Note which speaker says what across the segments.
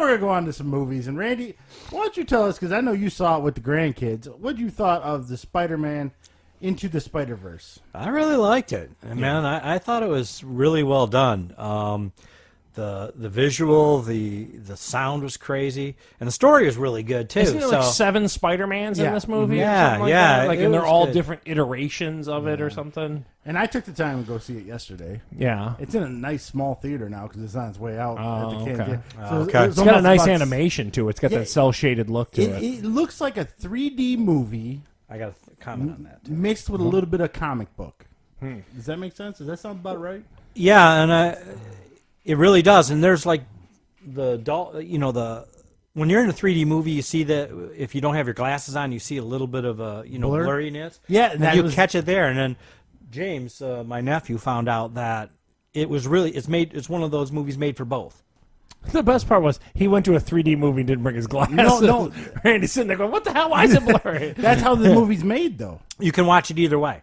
Speaker 1: we're going to go on to some movies. And Randy, why don't you tell us, because I know you saw it with the grandkids, what you thought of the Spider-Man Into the Spiderverse?
Speaker 2: I really liked it. Man, I thought it was really well done. The visual, the sound was crazy, and the story was really good too.
Speaker 3: Isn't there like 7 Spider-Mans in this movie?
Speaker 2: Yeah,
Speaker 3: or something like
Speaker 2: yeah,
Speaker 3: that? Like,
Speaker 2: it
Speaker 3: and they're
Speaker 2: was
Speaker 3: all
Speaker 2: good.
Speaker 3: different iterations of it or something.
Speaker 1: And I took the time to go see it yesterday.
Speaker 3: Yeah,
Speaker 1: It's in a nice small theater now because it's on its way out at the
Speaker 3: okay.
Speaker 1: Canadian.
Speaker 2: Okay.
Speaker 3: It's got a nice animation to it. It's got that cel-shaded look to it.
Speaker 1: It looks like a 3D movie
Speaker 2: I got to comment on that too.
Speaker 1: mixed with a little bit of comic book. Does that make sense? Does that sound about right?
Speaker 2: Yeah, and it really does. And there's like when you're in a 3D movie, you see that if you don't have your glasses on, you see a little bit of a
Speaker 1: Blur?
Speaker 2: blurriness.
Speaker 1: Yeah,
Speaker 2: and you catch it there. And then James, my nephew, found out that it's one of those movies made for both.
Speaker 3: The best part was he went to a 3D movie and didn't bring his glasses.
Speaker 1: No.
Speaker 3: Randy's sitting there going, "What the hell? Why is it blurry?"
Speaker 1: That's how the movie's made, though.
Speaker 2: You can watch it either way,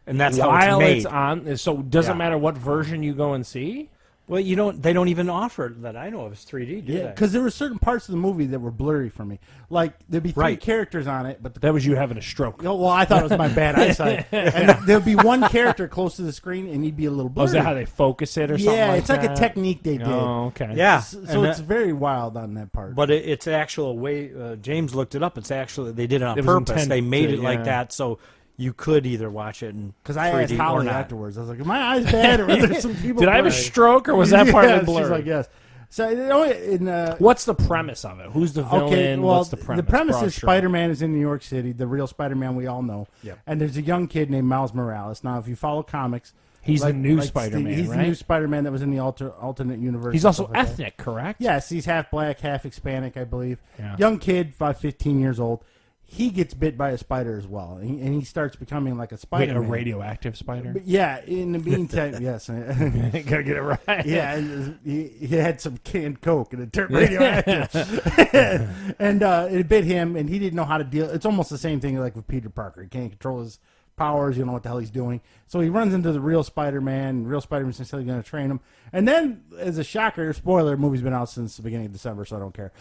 Speaker 2: and that's how
Speaker 3: While
Speaker 2: it's made.
Speaker 3: it's on, so it doesn't matter what version you go and see.
Speaker 2: Well, they don't even offer it that I know of as 3D, do
Speaker 1: Yeah,
Speaker 2: they?
Speaker 1: because there were certain parts of the movie that were blurry for me. Like, there'd be 3 characters on it, but
Speaker 3: That was you having a stroke.
Speaker 1: well, I thought it was my bad eyesight. And there'd be one character close to the screen, and he'd be a little blurry.
Speaker 3: Oh, is that how they focus it or something?
Speaker 1: Yeah,
Speaker 3: like
Speaker 1: it's like
Speaker 3: that?
Speaker 1: a technique they did.
Speaker 3: Oh, okay.
Speaker 2: Yeah,
Speaker 1: So it's very wild on that part.
Speaker 2: But it's actual way. James looked it up. It's actually they did it on
Speaker 3: It was
Speaker 2: purpose.
Speaker 3: intended
Speaker 2: They made
Speaker 3: to,
Speaker 2: it like
Speaker 3: yeah.
Speaker 2: that so you could either watch it in
Speaker 1: Because I
Speaker 2: 3D
Speaker 1: asked
Speaker 2: or
Speaker 1: Holly
Speaker 2: not.
Speaker 1: afterwards. I was like, "Are my eyes bad, or are there some people?"
Speaker 3: Did I have a
Speaker 1: blurry?"
Speaker 3: stroke, or was that part
Speaker 1: Yeah,
Speaker 3: of the blur?
Speaker 1: She's like, "Yes." So,
Speaker 3: What's the premise of it? Who's the villain?
Speaker 1: okay, well,
Speaker 3: What's the premise?
Speaker 1: the premise
Speaker 3: Broad
Speaker 1: is
Speaker 3: stroke.
Speaker 1: Spider-Man is in New York City, the real Spider-Man we all know.
Speaker 2: Yep.
Speaker 1: And there's a young kid named Miles Morales. Now, if you follow comics,
Speaker 3: He's the new Spider-Man,
Speaker 1: He's
Speaker 3: right?
Speaker 1: the new Spider-Man that was in the alternate universe.
Speaker 3: He's
Speaker 1: and
Speaker 3: also
Speaker 1: stuff like that.
Speaker 3: ethnic, correct?
Speaker 1: Yes, he's half black, half Hispanic, I believe.
Speaker 3: Yeah.
Speaker 1: Young kid, about 15 years old. He gets bit by a spider as well, and he starts becoming like a
Speaker 3: Wait,
Speaker 1: spider.
Speaker 3: a radioactive spider?
Speaker 1: But yeah, in the meantime, yes.
Speaker 3: Gotta get it right.
Speaker 1: Yeah, and he had some canned Coke, and it turned radioactive. And it bit him, and he didn't know how to deal. It's almost the same thing like with Peter Parker. He can't control his powers. You don't know what the hell he's doing. So he runs into the real Spider-Man, and real Spider-Man's necessarily going to train him. And then, as a shocker, spoiler, the movie's been out since the beginning of December, so I don't care.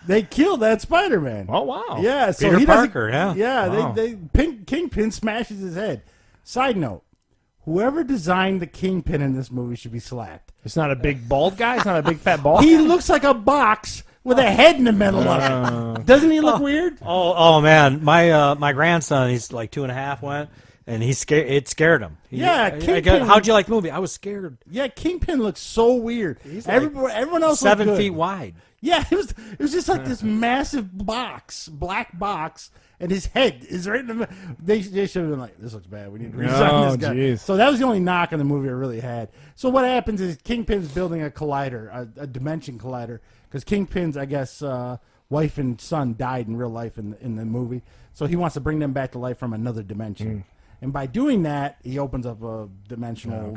Speaker 1: They killed that Spider-Man.
Speaker 3: Oh, wow.
Speaker 1: Yeah, so
Speaker 2: Peter
Speaker 1: he doesn't-
Speaker 2: Parker, yeah.
Speaker 1: Yeah,
Speaker 3: Wow.
Speaker 1: Kingpin smashes his head. Side note, whoever designed the Kingpin in this movie should be slapped.
Speaker 3: It's not a big bald guy? It's not a big fat bald
Speaker 1: He looks like a box with a head in the middle of it. Doesn't he look weird?
Speaker 2: Oh man, my grandson, he's like 2.5, went and he's scared. It scared him.
Speaker 1: Kingpin-
Speaker 2: How'd you like the movie? I was scared.
Speaker 1: Yeah, Kingpin looks so weird.
Speaker 2: He's
Speaker 1: Everyone else looked
Speaker 2: 7
Speaker 1: good.
Speaker 2: feet wide.
Speaker 1: Yeah, it was just like this massive box, black box, and his head is right in the middle. They should have been like, this looks bad. We need to redesign
Speaker 3: Oh,
Speaker 1: this guy.
Speaker 3: geez.
Speaker 1: So that was the only knock on the movie I really had. So what happens is Kingpin's building a collider, a dimension collider, because Kingpin's, I guess, wife and son died in real life in the movie. So he wants to bring them back to life from another dimension. And by doing that, he opens up a dimensional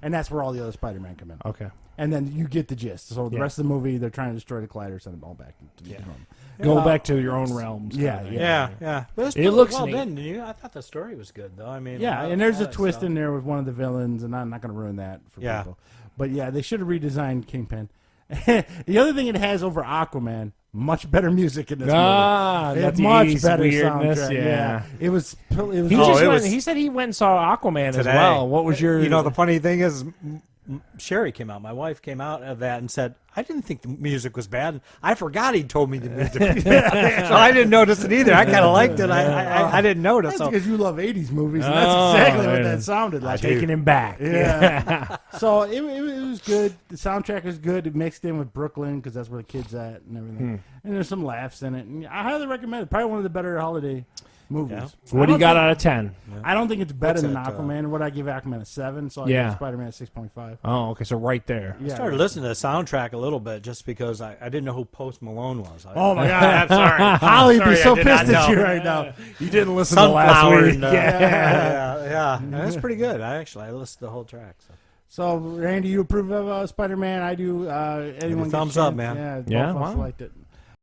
Speaker 1: and that's where all the other Spider-Man come in.
Speaker 3: Okay.
Speaker 1: And then you get the gist. So the rest of the movie, they're trying to destroy the collider, send it all back to the norm.
Speaker 3: Go back to your own realms.
Speaker 1: Yeah,
Speaker 3: kinda.
Speaker 2: Yeah. But
Speaker 3: It looks
Speaker 2: well
Speaker 3: neat.
Speaker 2: done. I thought the story was good though. I mean,
Speaker 1: Yeah,
Speaker 2: all-
Speaker 1: and there's
Speaker 2: all
Speaker 1: a
Speaker 2: that
Speaker 1: twist
Speaker 2: stuff.
Speaker 1: in there with one of the villains, and I'm not going to ruin that for
Speaker 2: Yeah.
Speaker 1: people. But yeah, they should have redesigned Kingpin. The other thing it has over Aquaman, much better music in this movie.
Speaker 3: Ah,
Speaker 1: It
Speaker 3: that's
Speaker 1: had much
Speaker 3: ease,
Speaker 1: better
Speaker 3: weirdness,
Speaker 1: soundtrack.
Speaker 3: yeah.
Speaker 1: It was.
Speaker 3: He said he went and saw Aquaman as
Speaker 2: Today.
Speaker 3: well. What was your?
Speaker 2: You know, the funny thing is, Sherry came out. My wife came out of that and said, "I didn't think the music was bad. I forgot he told me the music was bad, so I didn't notice it either. I kind of liked it. I didn't notice.
Speaker 1: That's
Speaker 2: So
Speaker 1: because you love '80s movies, and
Speaker 3: Oh,
Speaker 1: that's exactly what
Speaker 3: yeah.
Speaker 1: that sounded like.
Speaker 3: taking him back.
Speaker 1: Yeah. So it was good. The soundtrack was good. It mixed in with Brooklyn because that's where the kids at and everything. And there's some laughs in it. And I highly recommend it. Probably one of the better holiday movies.
Speaker 2: Yeah.
Speaker 3: What do you got out of 10?
Speaker 1: I don't think it's better
Speaker 2: What's
Speaker 1: than
Speaker 2: that,
Speaker 1: Aquaman. What I give Aquaman a 7, so I
Speaker 3: Yeah.
Speaker 1: give Spider-Man a 6.5.
Speaker 3: Oh, okay, so right there.
Speaker 1: Yeah.
Speaker 2: I started listening to the soundtrack a little bit just because I didn't know who Post Malone was.
Speaker 1: Oh my God! I'm
Speaker 3: sorry.
Speaker 1: Holly'd be so
Speaker 2: I did not
Speaker 1: pissed at you
Speaker 2: know.
Speaker 1: right now.
Speaker 3: You didn't listen to last
Speaker 2: Sunflower
Speaker 3: week.
Speaker 2: and, yeah. That's pretty good. I listened to the whole track. So.
Speaker 1: So, Randy, you approve of Spider-Man? I do. Anyone get a
Speaker 2: thumbs up,
Speaker 1: chance?
Speaker 2: man.
Speaker 1: Yeah,
Speaker 3: Yeah,
Speaker 1: both of us
Speaker 3: wow.
Speaker 1: liked it.